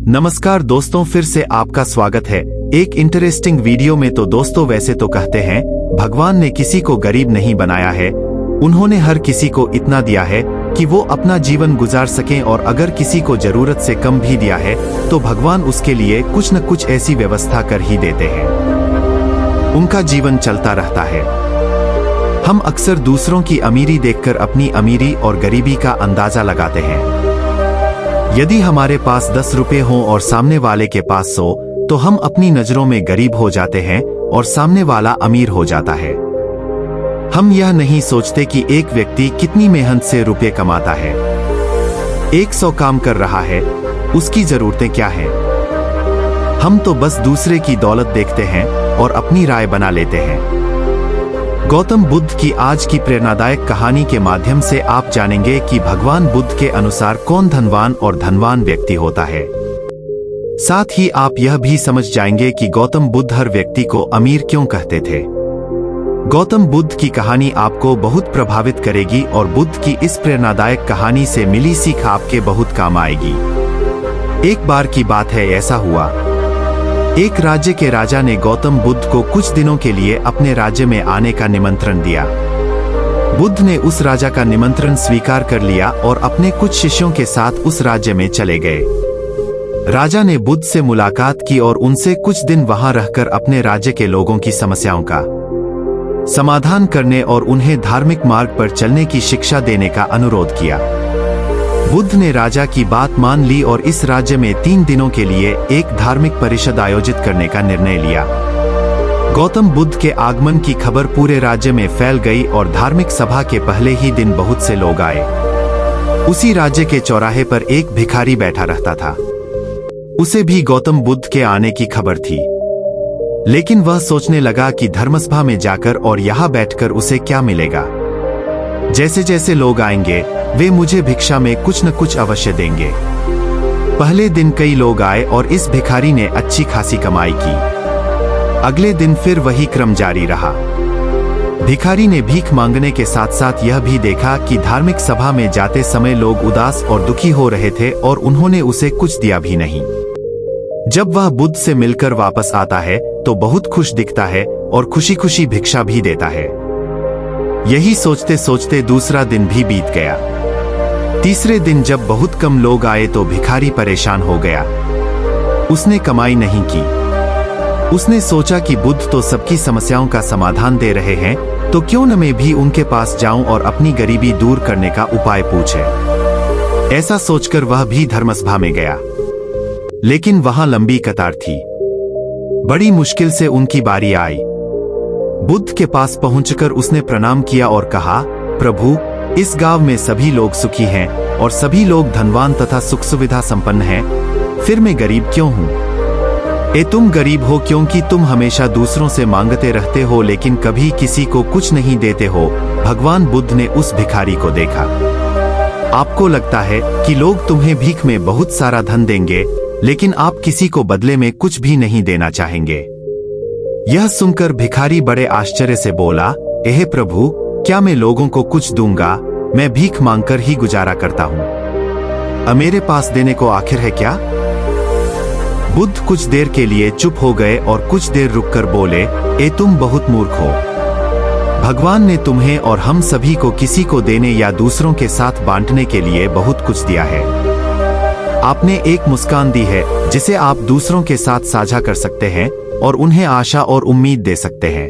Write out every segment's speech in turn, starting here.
नमस्कार दोस्तों, फिर से आपका स्वागत है एक इंटरेस्टिंग वीडियो में। तो दोस्तों, वैसे तो कहते हैं भगवान ने किसी को गरीब नहीं बनाया है, उन्होंने हर किसी को इतना दिया है कि वो अपना जीवन गुजार सकें, और अगर किसी को जरूरत से कम भी दिया है तो भगवान उसके लिए कुछ न कुछ ऐसी व्यवस्था कर ही देते हैं, उनका जीवन चलता रहता है। हम अक्सर दूसरों की अमीरी देखकर अपनी अमीरी और गरीबी का अंदाजा लगाते हैं। यदि हमारे पास 10 रुपए हों और सामने वाले के पास 100, तो हम अपनी नजरों में गरीब हो जाते हैं और सामने वाला अमीर हो जाता है। हम यह नहीं सोचते कि एक व्यक्ति कितनी मेहनत से रुपए कमाता है, 100 काम कर रहा है, उसकी जरूरतें क्या हैं। हम तो बस दूसरे की दौलत देखते हैं और अपनी राय बना लेते हैं। गौतम बुद्ध की आज की प्रेरणादायक कहानी के माध्यम से आप जानेंगे कि भगवान बुद्ध के अनुसार कौन धनवान और धनवान व्यक्ति होता है। साथ ही आप यह भी समझ जाएंगे कि गौतम बुद्ध हर व्यक्ति को अमीर क्यों कहते थे। गौतम बुद्ध की कहानी आपको बहुत प्रभावित करेगी और बुद्ध की इस प्रेरणादायक कहानी से मिली सीख आपके बहुत काम आएगी। एक बार की बात है, ऐसा हुआ, एक राज्य के राजा ने गौतम बुद्ध को कुछ दिनों के लिए अपने राज्य में आने का निमंत्रण दिया। बुद्ध ने उस राजा का निमंत्रण स्वीकार कर लिया और अपने कुछ शिष्यों के साथ उस राज्य में चले गए। राजा ने बुद्ध से मुलाकात की और उनसे कुछ दिन वहां रहकर अपने राज्य के लोगों की समस्याओं का समाधान करने और उन्हें धार्मिक मार्ग पर चलने की शिक्षा देने का अनुरोध किया। बुद्ध ने राजा की बात मान ली और इस राज्य में 3 दिनों के लिए एक धार्मिक परिषद आयोजित करने का निर्णय लिया। गौतम बुद्ध के आगमन की खबर पूरे राज्य में फैल गई और धार्मिक सभा के पहले ही दिन बहुत से लोग आए। उसी राज्य के चौराहे पर एक भिखारी बैठा रहता था। उसे भी गौतम बुद्ध के आने की खबर थी, लेकिन वह सोचने लगा कि धर्मसभा में जाकर और यहाँ बैठकर उसे क्या मिलेगा। जैसे जैसे लोग आएंगे वे मुझे भिक्षा में कुछ न कुछ अवश्य देंगे। पहले दिन कई लोग आए और इस भिखारी ने अच्छी खासी कमाई की। अगले दिन फिर वही क्रम जारी रहा। भिखारी ने भीख मांगने के साथ साथ यह भी देखा कि धार्मिक सभा में जाते समय लोग उदास और दुखी हो रहे थे और उन्होंने उसे कुछ दिया भी नहीं। जब वह बुद्ध से मिलकर वापस आता है तो बहुत खुश दिखता है और खुशी खुशी भिक्षा भी देता है। यही सोचते सोचते दूसरा दिन भी बीत गया। तीसरे दिन जब बहुत कम लोग आए तो भिखारी परेशान हो गया। उसने कमाई नहीं की। उसने सोचा कि बुद्ध तो सबकी समस्याओं का समाधान दे रहे हैं, तो क्यों न मैं भी उनके पास जाऊं और अपनी गरीबी दूर करने का उपाय पूछे। ऐसा सोचकर वह भी धर्मसभा में गया, लेकिन वहां लंबी कतार थी। बड़ी मुश्किल से उनकी बारी आई। बुद्ध के पास पहुंचकर उसने प्रणाम किया और कहा, प्रभु, इस गांव में सभी लोग सुखी हैं और सभी लोग धनवान तथा सुख सुविधा संपन्न हैं, फिर मैं गरीब क्यों हूं? तुम गरीब हो क्योंकि तुम हमेशा दूसरों से मांगते रहते हो लेकिन कभी किसी को कुछ नहीं देते हो। भगवान बुद्ध ने उस भिखारी को देखा। आपको लगता है कि लोग तुम्हें भीख में बहुत सारा धन देंगे, लेकिन आप किसी को बदले में कुछ भी नहीं देना चाहेंगे। यह सुनकर भिखारी बड़े आश्चर्य से बोला, एहे प्रभु, क्या मैं लोगों को कुछ दूंगा? मैं भीख मांगकर ही गुजारा करता हूं। मेरे पास देने को आखिर है क्या? बुद्ध कुछ देर के लिए चुप हो गए और कुछ देर रुककर बोले, तुम बहुत मूर्ख हो। भगवान ने तुम्हें और हम सभी को किसी को देने या दूसरों के साथ बांटने के लिए बहुत कुछ दिया है। आपने एक मुस्कान दी है जिसे आप दूसरों के साथ साझा कर सकते हैं और उन्हें आशा और उम्मीद दे सकते हैं।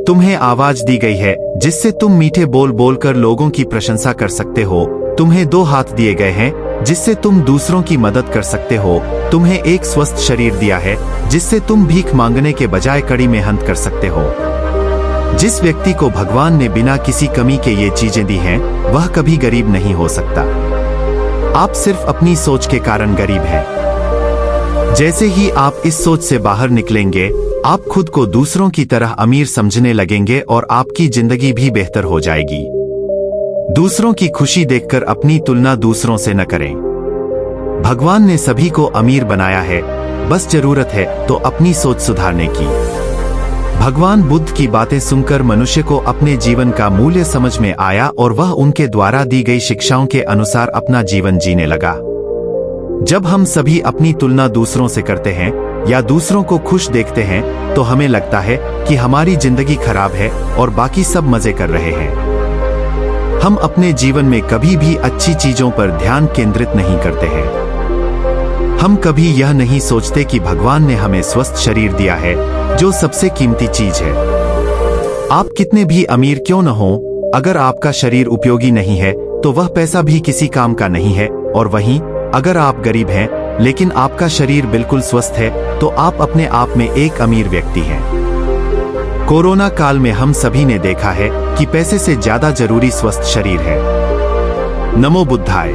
तुम्हें आवाज दी गई है जिससे तुम मीठे बोल बोलकर लोगों की प्रशंसा कर सकते हो। तुम्हें 2 हाथ दिए गए हैं जिससे तुम दूसरों की मदद कर सकते हो। तुम्हें एक स्वस्थ शरीर दिया है जिससे तुम भीख मांगने के बजाय कड़ी मेहनत कर सकते हो। जिस व्यक्ति को भगवान ने बिना किसी कमी के ये चीजें दी हैं, वह कभी गरीब नहीं हो सकता। आप सिर्फ अपनी सोच के कारण गरीब हैं। जैसे ही आप इस सोच से बाहर निकलेंगे, आप खुद को दूसरों की तरह अमीर समझने लगेंगे और आपकी जिंदगी भी बेहतर हो जाएगी। दूसरों की खुशी देखकर अपनी तुलना दूसरों से न करें। भगवान ने सभी को अमीर बनाया है, बस जरूरत है तो अपनी सोच सुधारने की। भगवान बुद्ध की बातें सुनकर मनुष्य को अपने जीवन का मूल्य समझ में आया और वह उनके द्वारा दी गई शिक्षाओं के अनुसार अपना जीवन जीने लगा। जब हम सभी अपनी तुलना दूसरों से करते हैं या दूसरों को खुश देखते हैं तो हमें लगता है कि हमारी जिंदगी खराब है और बाकी सब मजे कर रहे हैं। हम अपने जीवन में कभी भी अच्छी चीजों पर ध्यान केंद्रित नहीं करते हैं। हम कभी यह नहीं सोचते कि भगवान ने हमें स्वस्थ शरीर दिया है, जो सबसे कीमती चीज है। आप कितने भी अमीर क्यों न हो, अगर आपका शरीर उपयोगी नहीं है तो वह पैसा भी किसी काम का नहीं है। और वहीं अगर आप गरीब हैं लेकिन आपका शरीर बिल्कुल स्वस्थ है तो आप अपने आप में एक अमीर व्यक्ति हैं। कोरोना काल में हम सभी ने देखा है कि पैसे से ज्यादा जरूरी स्वस्थ शरीर है। नमो बुद्धाय।